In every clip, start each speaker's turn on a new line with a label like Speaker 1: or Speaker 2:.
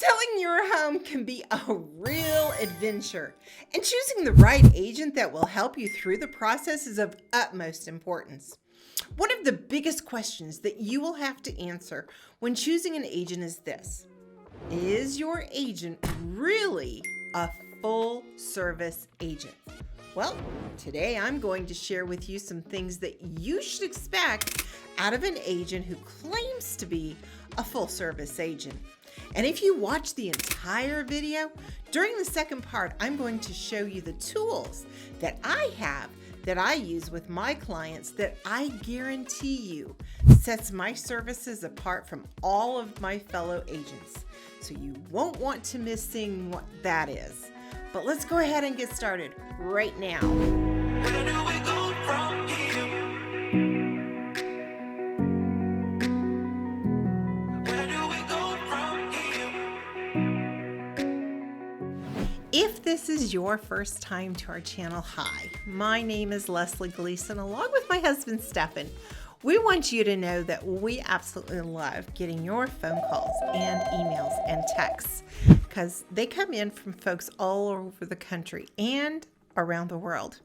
Speaker 1: Selling your home can be a real adventure, and choosing the right agent that will help you through the process is of utmost importance. One of the biggest questions that you will have to answer when choosing an agent is this: is your agent really a full service agent? Well, today I'm going to share with you some things that you should expect out of an agent who claims to be a full service agent. And if you watch the entire video, during the second part, I'm going to show you the tools that I have that I use with my clients that I guarantee you sets my services apart from all of my fellow agents. So you won't want to miss seeing what that is. But let's go ahead and get started right now.
Speaker 2: Where do we go from here? Where do we go from here?
Speaker 1: If this is your first time to our channel, hi, my name is Leslie Gleason, along with my husband, Stephen. We want you to know that we absolutely love getting your phone calls and emails and texts because they come in from folks all over the country and around the world.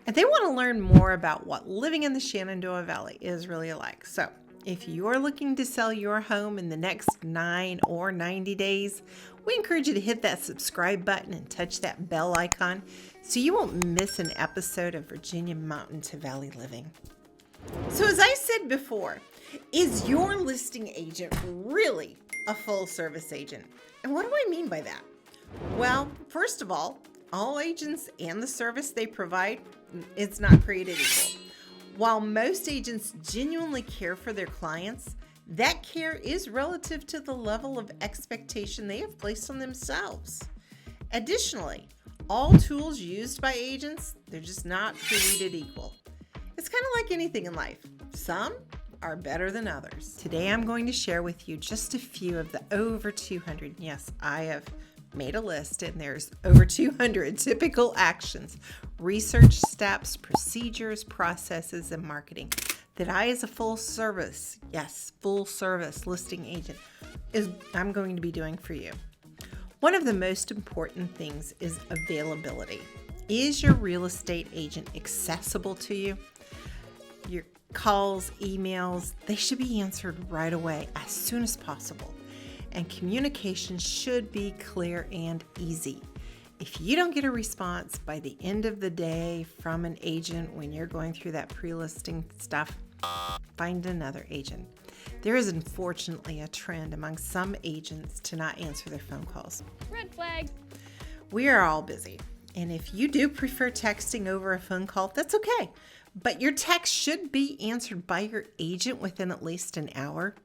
Speaker 1: And they want to learn more about what living in the Shenandoah Valley is really like. So if you're looking to sell your home in the next 9 or 90 days, we encourage you to hit that subscribe button and touch that bell icon so you won't miss an episode of Virginia Mountain to Valley Living. So as I said before, is your listing agent really a full service agent? And what do I mean by that? Well, first of all agents and the service they provide, it's not created equal. While most agents genuinely care for their clients, that care is relative to the level of expectation they have placed on themselves. Additionally, all tools used by agents, they're just not created equal. It's kind of like anything in life. Some are better than others. Today I'm going to share with you just a few of the over 200, yes, I have made a list and there's over 200 typical actions, research steps, procedures, processes, and marketing that I as a full service listing agent I'm going to be doing for you. One of the most important things is availability. Is your real estate agent accessible to you? Your calls, emails, they should be answered right away as soon as possible. And communication should be clear and easy. If you don't get a response by the end of the day from an agent when you're going through that pre-listing stuff, find another agent. There is unfortunately a trend among some agents to not answer their phone calls.
Speaker 3: Red flag.
Speaker 1: We are all busy. And if you do prefer texting over a phone call, that's okay. But your text should be answered by your agent within at least an hour.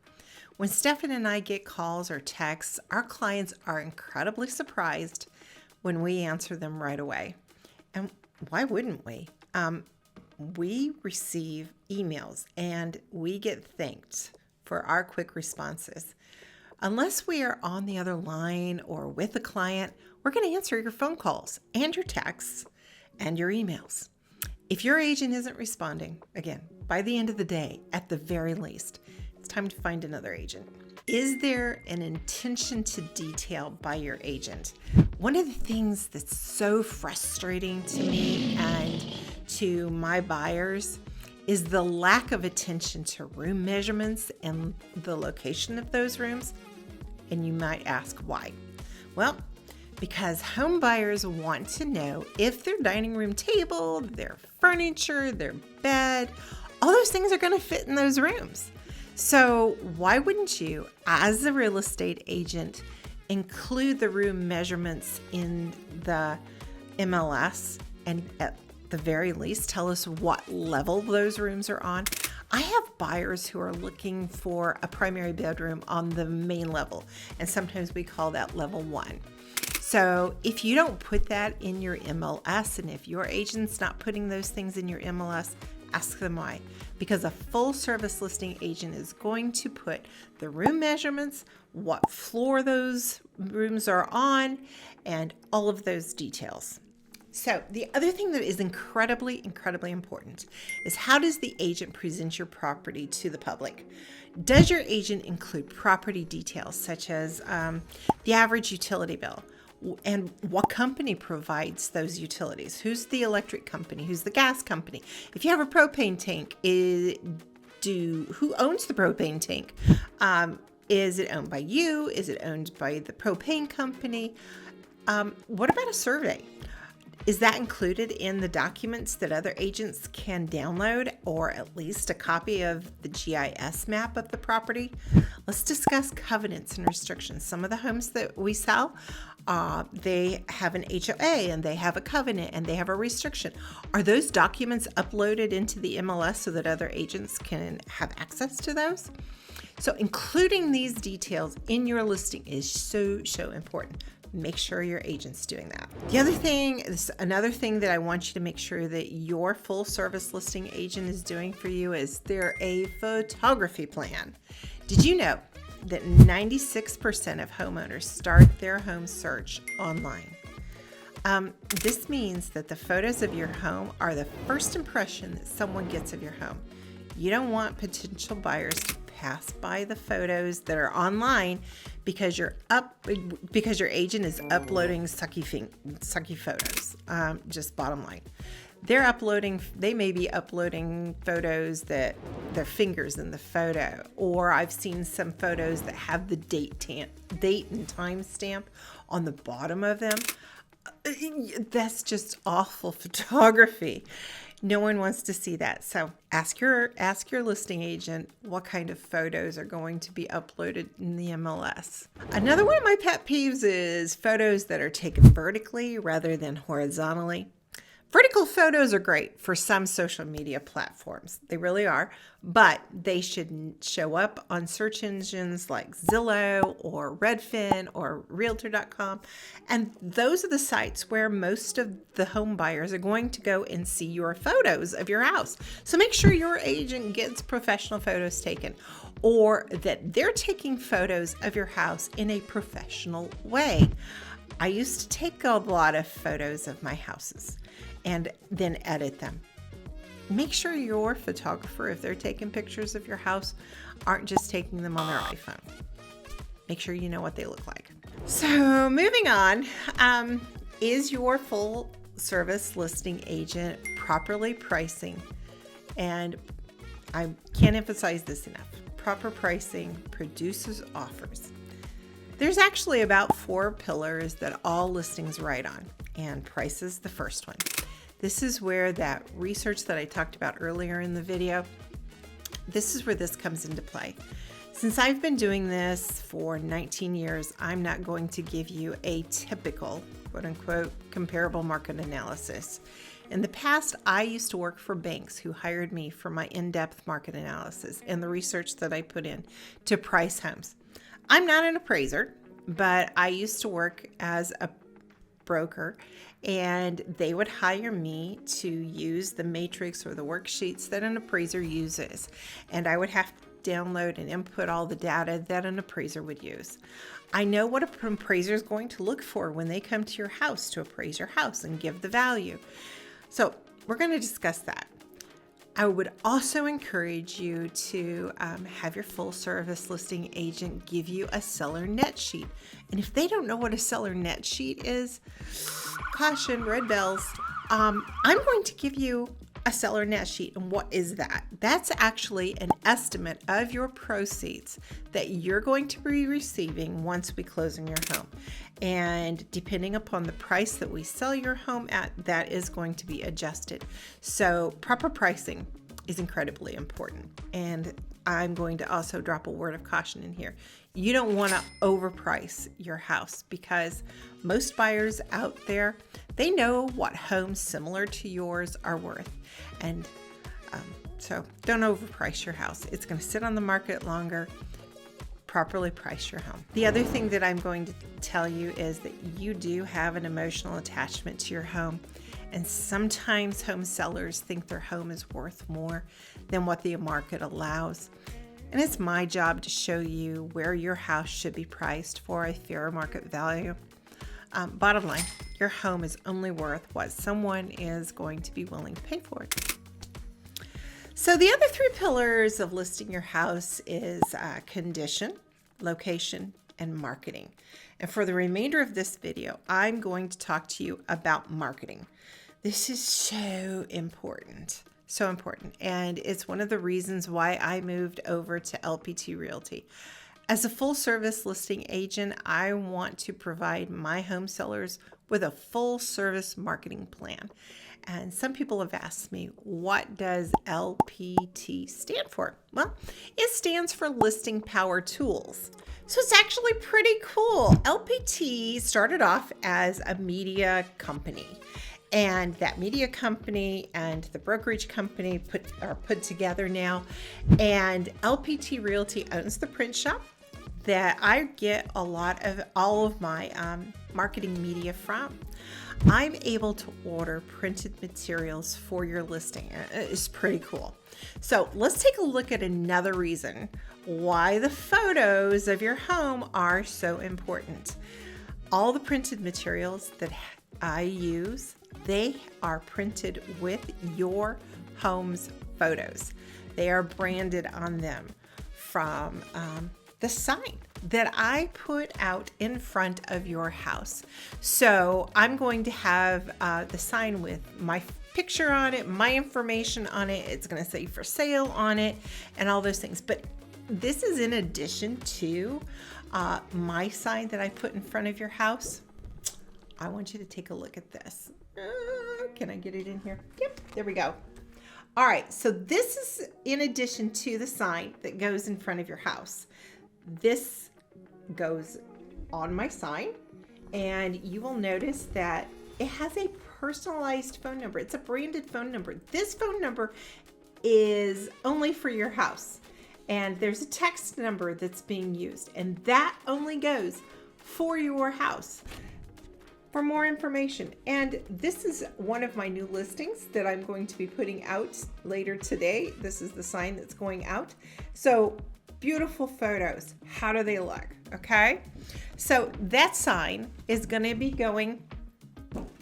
Speaker 1: When Stephen and I get calls or texts, our clients are incredibly surprised when we answer them right away. And why wouldn't we? We receive emails and we get thanked for our quick responses. Unless we are on the other line or with a client, we're going to answer your phone calls and your texts and your emails. If your agent isn't responding, again, by the end of the day, at the very least, it's time to find another agent. Is there an attention to detail by your agent? One of the things that's so frustrating to me and to my buyers is the lack of attention to room measurements and the location of those rooms. And you might ask why. Well, because home buyers want to know if their dining room table, their furniture, their bed, all those things are going to fit in those rooms. So why wouldn't you, as a real estate agent, include the room measurements in the MLS and at the very least tell us what level those rooms are on? I have buyers who are looking for a primary bedroom on the main level, and sometimes we call that level 1. So if you don't put that in your MLS, and if your agent's not putting those things in your MLS, ask them why. Because a full service listing agent is going to put the room measurements, what floor those rooms are on, and all of those details. So the other thing that is incredibly important is how does the agent present your property to the public? Does your agent include property details such as the average utility bill? And what company provides those utilities? Who's the electric company? Who's the gas company? If you have a propane tank, who owns the propane tank? Is it owned by you? Is it owned by the propane company? What about a survey? Is that included in the documents that other agents can download, or at least a copy of the GIS map of the property? Let's discuss covenants and restrictions. Some of the homes that we sell, they have an HOA and they have a covenant and they have a restriction. Are those documents uploaded into the MLS so that other agents can have access to those? So including these details in your listing is so important. Make sure your agent's doing that. Another thing that I want you to make sure that your full service listing agent is doing for you is there a photography plan. Did you know that 96% of homeowners start their home search online? This means that the photos of your home are the first impression that someone gets of your home. You don't want potential buyers to pass by the photos that are online because your agent is uploading sucky photos. Just bottom line. They may be uploading photos that their fingers in the photo, or I've seen some photos that have the date and time stamp on the bottom of them. That's just awful photography. No one wants to see that. So ask your listing agent what kind of photos are going to be uploaded in the MLS. Another one of my pet peeves is photos that are taken vertically rather than horizontally. Vertical photos are great for some social media platforms. They really are, but they should show up on search engines like Zillow or Redfin or Realtor.com. And those are the sites where most of the home buyers are going to go and see your photos of your house. So make sure your agent gets professional photos taken, or that they're taking photos of your house in a professional way. I used to take a lot of photos of my houses and then edit them. Make sure your photographer, if they're taking pictures of your house, aren't just taking them on their iPhone. Make sure you know what they look like. So moving on, is your full service listing agent properly pricing? And I can't emphasize this enough. Proper pricing produces offers. There's actually about 4 pillars that all listings ride on, and price is the first one. This is where that research that I talked about earlier in the video, this is where this comes into play. Since I've been doing this for 19 years, I'm not going to give you a typical, quote unquote, comparable market analysis. In the past, I used to work for banks who hired me for my in-depth market analysis and the research that I put in to price homes. I'm not an appraiser, but I used to work as a broker, and they would hire me to use the matrix or the worksheets that an appraiser uses, and I would have to download and input all the data that an appraiser would use. I know what an appraiser is going to look for when they come to your house to appraise your house and give the value. So we're going to discuss that. I would also encourage you to have your full service listing agent give you a seller net sheet. And if they don't know what a seller net sheet is, caution, red bells. I'm going to give you a seller net sheet. And what is that? That's actually an estimate of your proceeds that you're going to be receiving once we close on your home. And depending upon the price that we sell your home at, that is going to be adjusted. So proper pricing is incredibly important. And I'm going to also drop a word of caution in here. You don't want to overprice your house, because most buyers out there, they know what homes similar to yours are worth. And so don't overprice your house. It's going to sit on the market longer. Properly price your home. The other thing that I'm going to tell you is that you do have an emotional attachment to your home. And sometimes home sellers think their home is worth more than what the market allows. And it's my job to show you where your house should be priced for a fair market value. Bottom line, your home is only worth what someone is going to be willing to pay for it. So the other three pillars of listing your house is condition, location, and marketing. And for the remainder of this video, I'm going to talk to you about marketing. This is so important. So important. And it's one of the reasons why I moved over to LPT Realty. As a full service listing agent, I want to provide my home sellers with a full service marketing plan. And some people have asked me, what does LPT stand for? Well, it stands for Listing Power Tools. So it's actually pretty cool. LPT started off as a media company. And that media company and the brokerage company are put together now. And LPT Realty owns the print shop that I get all of my marketing media from. I'm able to order printed materials for your listing. It's pretty cool. So let's take a look at another reason why the photos of your home are so important. All the printed materials that I use, they are printed with your home's photos. They are branded on them from the sign that I put out in front of your house. So I'm going to have the sign with my picture on it, my information on it. It's going to say for sale on it and all those things. But this is in addition to my sign that I put in front of your house. I want you to take a look at this. Can I get it in here? Yep, there we go. All right, so this is in addition to the sign that goes in front of your house. This goes on my sign, and you will notice that it has a personalized phone number. It's a branded phone number. This phone number is only for your house, and there's a text number that's being used, and that only goes for your house. For more information, and this is one of my new listings that I'm going to be putting out later today. This is the sign that's going out. So beautiful photos. How do they look? Okay. So that sign is going to be going,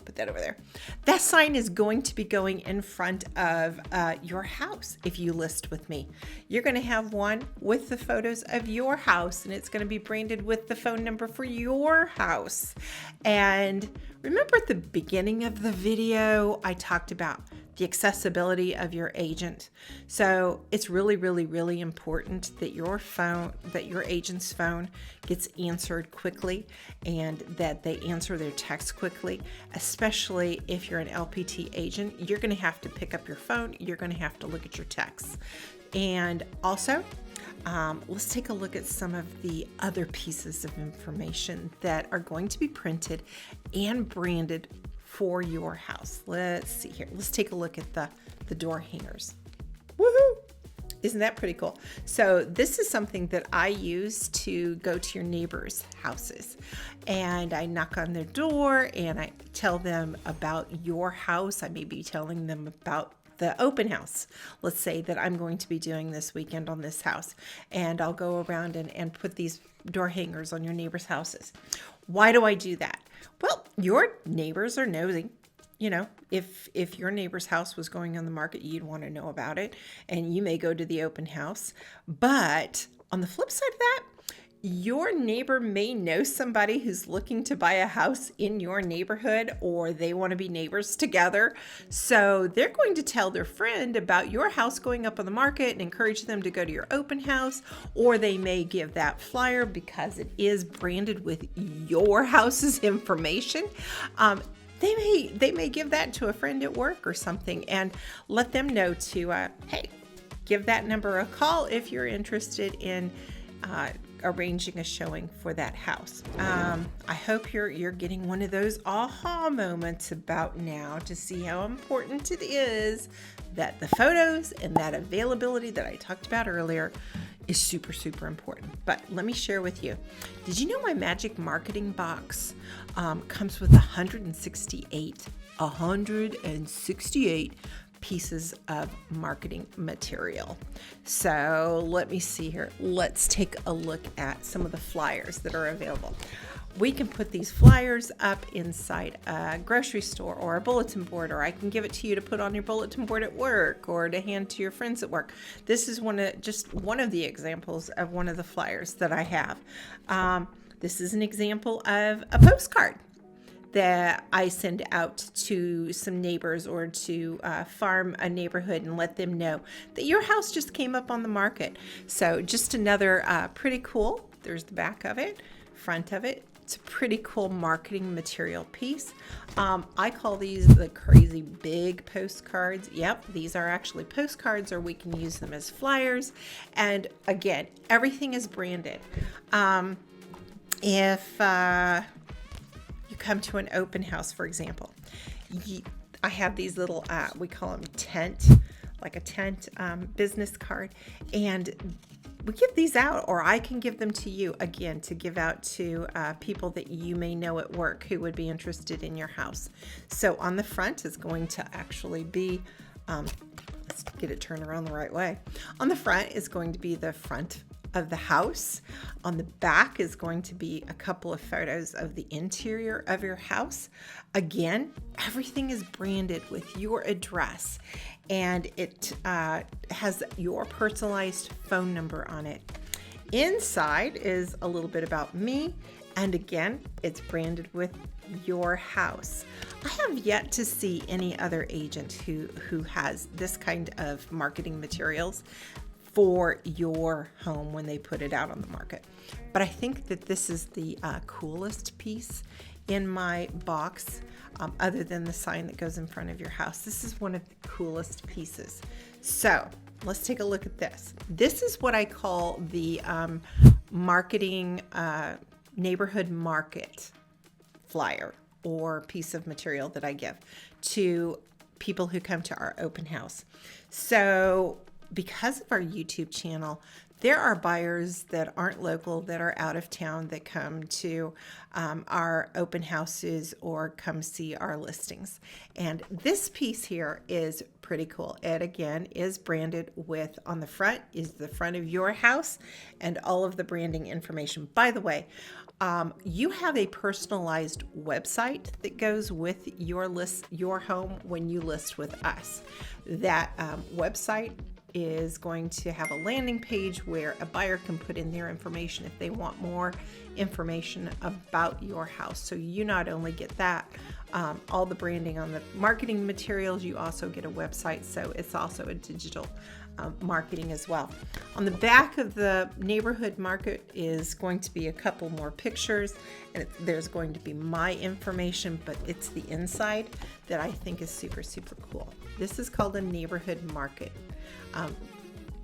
Speaker 1: put that over there. That sign is going to be going in front of your house. If you list with me, you're going to have one with the photos of your house, and it's going to be branded with the phone number for your house. And remember at the beginning of the video, I talked about the accessibility of your agent. So it's really, really, really important that your agent's phone gets answered quickly and that they answer their text quickly, especially if you're an LPT agent. You're going to have to pick up your phone. You're going to have to look at your texts. And also, let's take a look at some of the other pieces of information that are going to be printed and branded for your house. Let's see here. Let's take a look at the door hangers. Woohoo! Isn't that pretty cool? So this is something that I use to go to your neighbors' houses, and I knock on their door and I tell them about your house. I may be telling them about the open house. Let's say that I'm going to be doing this weekend on this house, and I'll go around and put these door hangers on your neighbors' houses. Why do I do that? Well, your neighbors are nosy. You know, if your neighbor's house was going on the market, you'd want to know about it, and you may go to the open house. But on the flip side of that, your neighbor may know somebody who's looking to buy a house in your neighborhood, or they want to be neighbors together. So they're going to tell their friend about your house going up on the market and encourage them to go to your open house, or they may give that flyer because it is branded with your house's information. They may give that to a friend at work or something and let them know to, hey, give that number a call if you're interested in arranging a showing for that house. I hope you're getting one of those aha moments about now to see how important it is that the photos and that availability that I talked about earlier is super, super important. But let me share with you. Did you know my magic marketing box comes with 168 pieces of marketing material? So let me see here. Let's take a look at some of the flyers that are available. We can put these flyers up inside a grocery store or a bulletin board, or I can give it to you to put on your bulletin board at work or to hand to your friends at work. This is just one of the examples of one of the flyers that I have. This is an example of a postcard that I send out to some neighbors or to farm a neighborhood and let them know that your house just came up on the market. So just another pretty cool, there's the back of it, front of it. It's a pretty cool marketing material piece. I call these the crazy big postcards. Yep, these are actually postcards, or we can use them as flyers. And again, everything is branded. If you come to an open house, for example, I have these little, we call them tent, like a tent business card, and we give these out, or I can give them to you, again, to give out to people that you may know at work who would be interested in your house. So on the front is going to actually be, let's get it turned around the right way. On the front is going to be the front of the house. On the back is going to be a couple of photos of the interior of your house. Again, everything is branded with your address, and it has your personalized phone number on it. Inside is a little bit about me, and again, it's branded with your house. I have yet to see any other agent who has this kind of marketing materials for your home when they put it out on the market. But I think that this is the coolest piece in my box, other than the sign that goes in front of your house. This is one of the coolest pieces. So let's take a look at this. This is what I call the marketing neighborhood market flyer or piece of material that I give to people who come to our open house. So because of our YouTube channel, there are buyers that aren't local, that are out of town, that come to our open houses or come see our listings. And this piece here is pretty cool. It again is branded with, on the front is the front of your house and all of the branding information. By the way, you have a personalized website that goes with your home when you list with us. That website is going to have a landing page where a buyer can put in their information if they want more information about your house. So you not only get that, all the branding on the marketing materials, you also get a website. So it's also a digital marketing as well. On the back of the neighborhood market is going to be a couple more pictures, and there's going to be my information, but it's the inside that I think is super, super cool. This is called a neighborhood market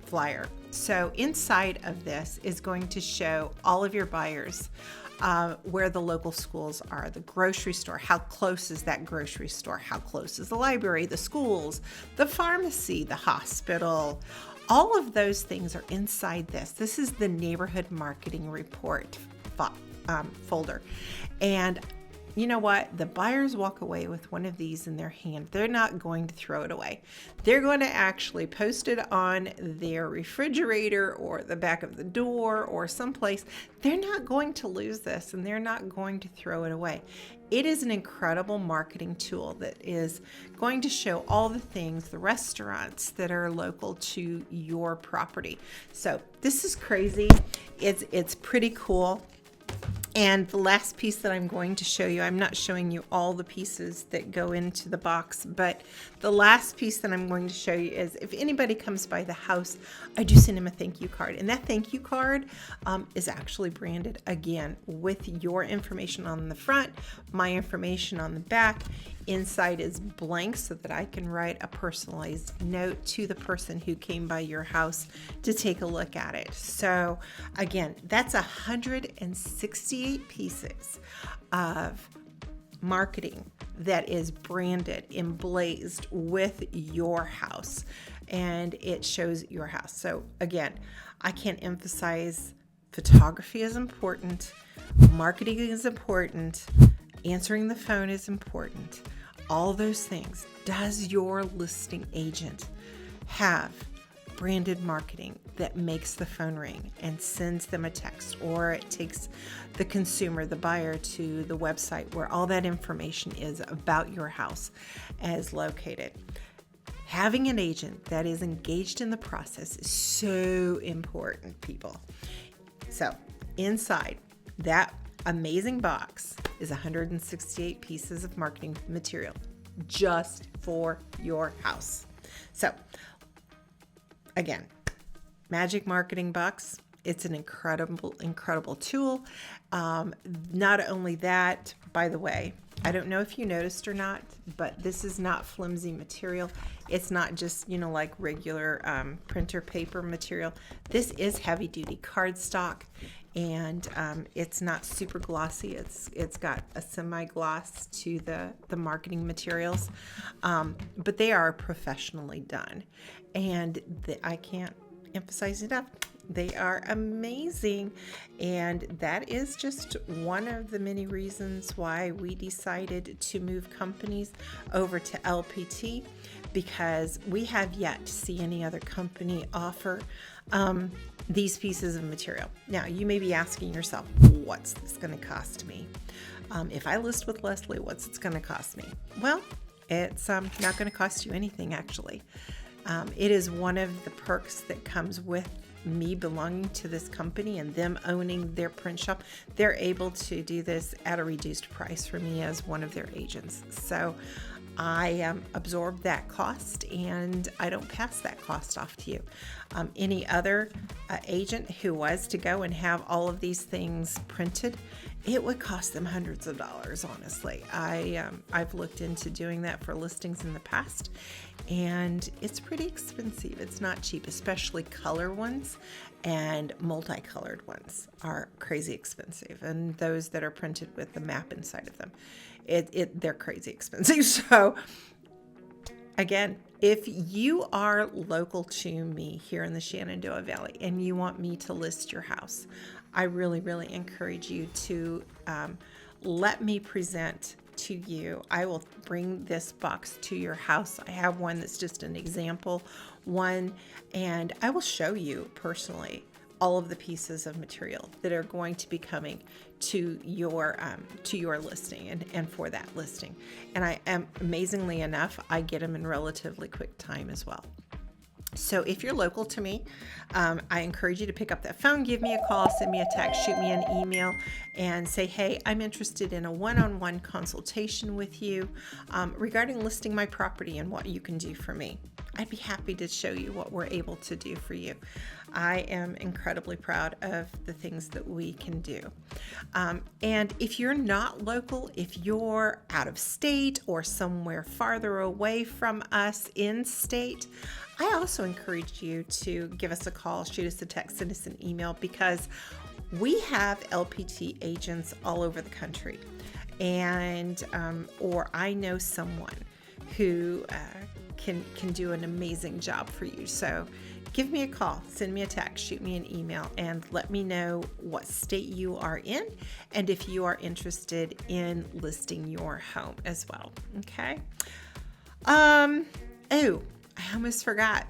Speaker 1: flyer. So inside of this is going to show all of your buyers where the local schools are, the grocery store, how close is that grocery store, how close is the library, the schools, the pharmacy, the hospital. All of those things are inside this. This is the neighborhood marketing report folder. And you know what? The buyers walk away with one of these in their hand. They're not going to throw it away. They're going to actually post it on their refrigerator or the back of the door or someplace. They're not going to lose this, and they're not going to throw it away. It is an incredible marketing tool that is going to show all the things, the restaurants that are local to your property. So this is crazy. It's pretty cool. And the last piece that I'm going to show you, I'm not showing you all the pieces that go into the box, but the last piece that I'm going to show you is if anybody comes by the house, I do send them a thank you card. And that thank you card is actually branded again with your information on the front, my information on the back. Inside is blank so that I can write a personalized note to the person who came by your house to take a look at it. So again, that's 168 pieces of marketing that is branded, emblazed with your house, and it shows your house. So again, I can't emphasize photography is important, marketing is important, answering the phone is important. All those things. Does your listing agent have branded marketing that makes the phone ring and sends them a text, or it takes the consumer, the buyer, to the website where all that information is about your house is located. Having an agent that is engaged in the process is so important, people. So inside that amazing box is 168 pieces of marketing material just for your house. So again, Magic Marketing Box. It's an incredible tool. Not only that, by the way, I don't know if you noticed or not, but this is not flimsy material. It's not just, like regular printer paper material. This is heavy duty cardstock, and it's not super glossy. It's got a semi-gloss to the marketing materials, but they are professionally done, and I can't emphasize enough. They are amazing, and that is just one of the many reasons why we decided to move companies over to LPT, because we have yet to see any other company offer these pieces of material. Now, you may be asking yourself, what's this going to cost me? If I list with Leslie, what's it going to cost me? Well, it's not going to cost you anything, actually. It is one of the perks that comes with me belonging to this company and them owning their print shop. They're able to do this at a reduced price for me as one of their agents. So I absorb that cost, and I don't pass that cost off to you. Any other agent who was to go and have all of these things printed, it would cost them hundreds of dollars, honestly. I've looked into doing that for listings in the past, and it's pretty expensive. It's not cheap, especially color ones, and multicolored ones are crazy expensive, and those that are printed with the map inside of them, they're crazy expensive. So again, if you are local to me here in the Shenandoah Valley and you want me to list your house, I really encourage you to let me present to you. I will bring this box to your house. I have one that's just an example one, and I will show you personally all of the pieces of material that are going to be coming to your listing and for that listing. And I am, amazingly enough, I get them in relatively quick time as well. So if you're local to me, I encourage you to pick up that phone, give me a call, send me a text, shoot me an email, and say, hey, I'm interested in a one-on-one consultation with you regarding listing my property and what you can do for me. I'd be happy to show you what we're able to do for you. I am incredibly proud of the things that we can do. And if you're not local, if you're out of state or somewhere farther away from us in state, I also encourage you to give us a call, shoot us a text, send us an email, because we have LPT agents all over the country. And or I know someone who can do an amazing job for you. So give me a call, send me a text, shoot me an email, and let me know what state you are in and if you are interested in listing your home as well. Okay. Oh, I almost forgot.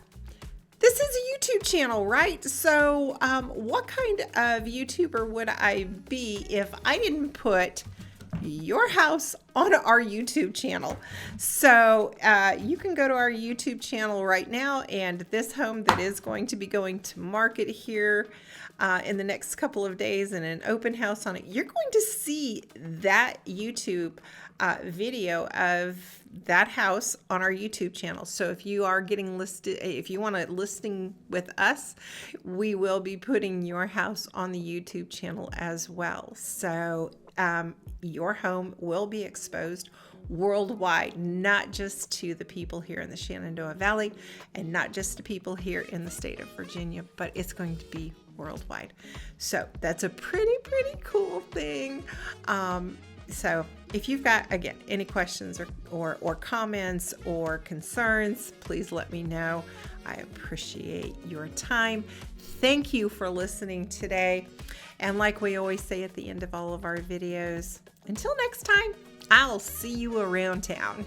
Speaker 1: This is a YouTube channel, right? So what kind of YouTuber would I be if I didn't put your house on our YouTube channel? So you can go to our YouTube channel right now, and this home that is going to be going to market here in the next couple of days and an open house on it, you're going to see that YouTube video of that house on our YouTube channel. So if you are getting listed, if you want a listing with us, we will be putting your house on the YouTube channel as well. So your home will be exposed worldwide, not just to the people here in the Shenandoah Valley and not just to people here in the state of Virginia, but it's going to be worldwide. So that's a pretty cool thing. So if you've got, again, any questions or comments or concerns, please let me know. I appreciate your time. Thank you for listening today. And like we always say at the end of all of our videos, until next time, I'll see you around town.